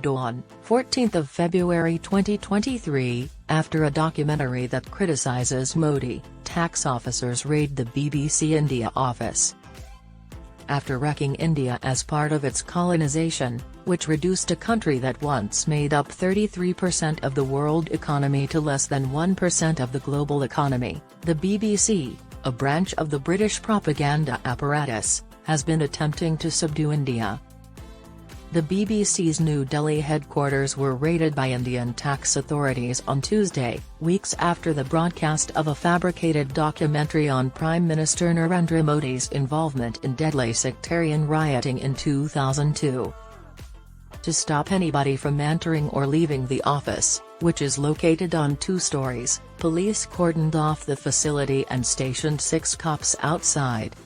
Dawn, 14th of February 2023, after a documentary that criticizes Modi, tax officers raid the BBC India office. After wrecking India as part of its colonization, which reduced a country that once made up 33% of the world economy to less than 1% of the global economy, the BBC, a branch of the British propaganda apparatus, has been attempting to subdue India. The BBC's New Delhi headquarters were raided by Indian tax authorities on Tuesday, weeks after the broadcast of a fabricated documentary on Prime Minister Narendra Modi's involvement in deadly sectarian rioting in 2002. To stop anybody from entering or leaving the office, which is located on 2 stories, police cordoned off the facility and stationed 6 cops outside.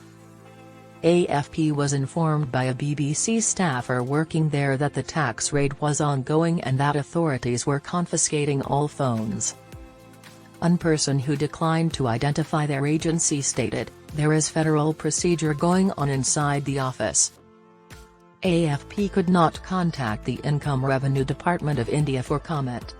AFP was informed by a BBC staffer working there that the tax raid was ongoing and that authorities were confiscating all phones. One person who declined to identify their agency stated, "There is federal procedure going on inside the office." AFP could not contact the Income Revenue Department of India for comment.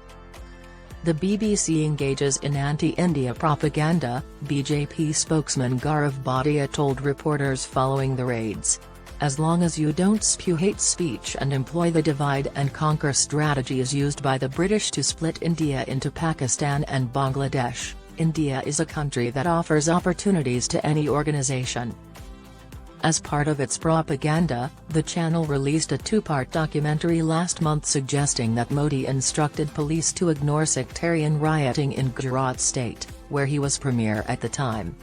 The BBC engages in anti-India propaganda, BJP spokesman Gaurav Bhatia told reporters following the raids. As long as you don't spew hate speech and employ the divide-and-conquer strategies used by the British to split India into Pakistan and Bangladesh, India is a country that offers opportunities to any organisation. As part of its propaganda, the channel released a 2-part documentary last month suggesting that Modi instructed police to ignore sectarian rioting in Gujarat state, where he was premier at the time.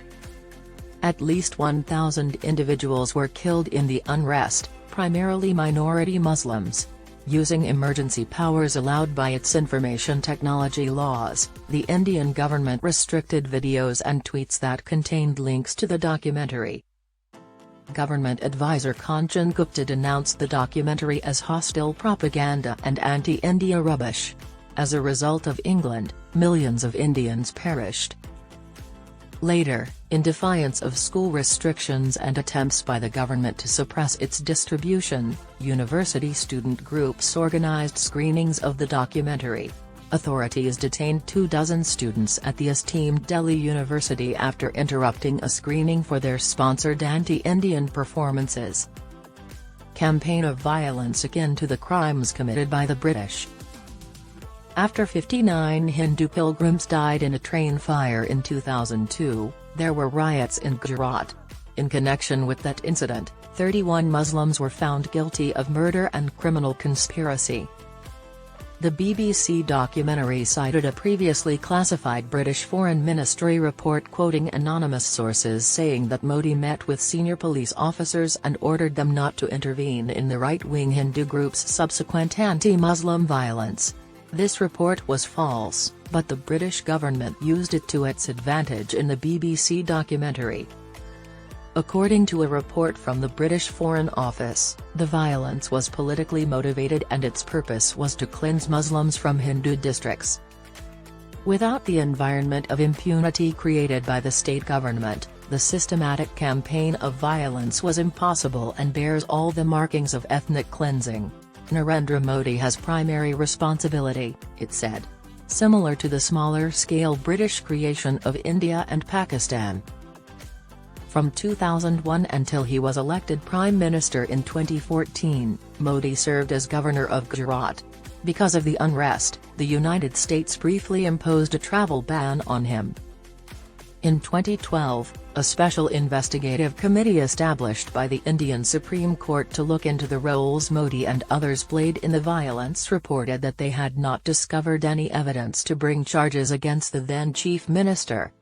At least 1,000 individuals were killed in the unrest, primarily minority Muslims. Using emergency powers allowed by its information technology laws, the Indian government restricted videos and tweets that contained links to the documentary. Government advisor Kanchan Gupta denounced the documentary as hostile propaganda and anti-India rubbish. As a result of England, millions of Indians perished. Later, in defiance of school restrictions and attempts by the government to suppress its distribution, university student groups organized screenings of the documentary. Authorities detained 24 students at the esteemed Delhi University after interrupting a screening for their sponsored anti-Indian performances. Campaign of violence akin to the crimes committed by the British. After 59 Hindu pilgrims died in a train fire in 2002, there were riots in Gujarat. In connection with that incident, 31 Muslims were found guilty of murder and criminal conspiracy. The BBC documentary cited a previously classified British Foreign Ministry report quoting anonymous sources saying that Modi met with senior police officers and ordered them not to intervene in the right-wing Hindu group's subsequent anti-Muslim violence. This report was false, but the British government used it to its advantage in the BBC documentary. According to a report from the British Foreign Office, the violence was politically motivated and its purpose was to cleanse Muslims from Hindu districts. Without the environment of impunity created by the state government, the systematic campaign of violence was impossible and bears all the markings of ethnic cleansing. Narendra Modi has primary responsibility, it said. Similar to the smaller-scale British creation of India and Pakistan. From 2001 until he was elected Prime Minister in 2014, Modi served as Governor of Gujarat. Because of the unrest, the United States briefly imposed a travel ban on him. In 2012, a special investigative committee established by the Indian Supreme Court to look into the roles Modi and others played in the violence reported that they had not discovered any evidence to bring charges against the then Chief Minister.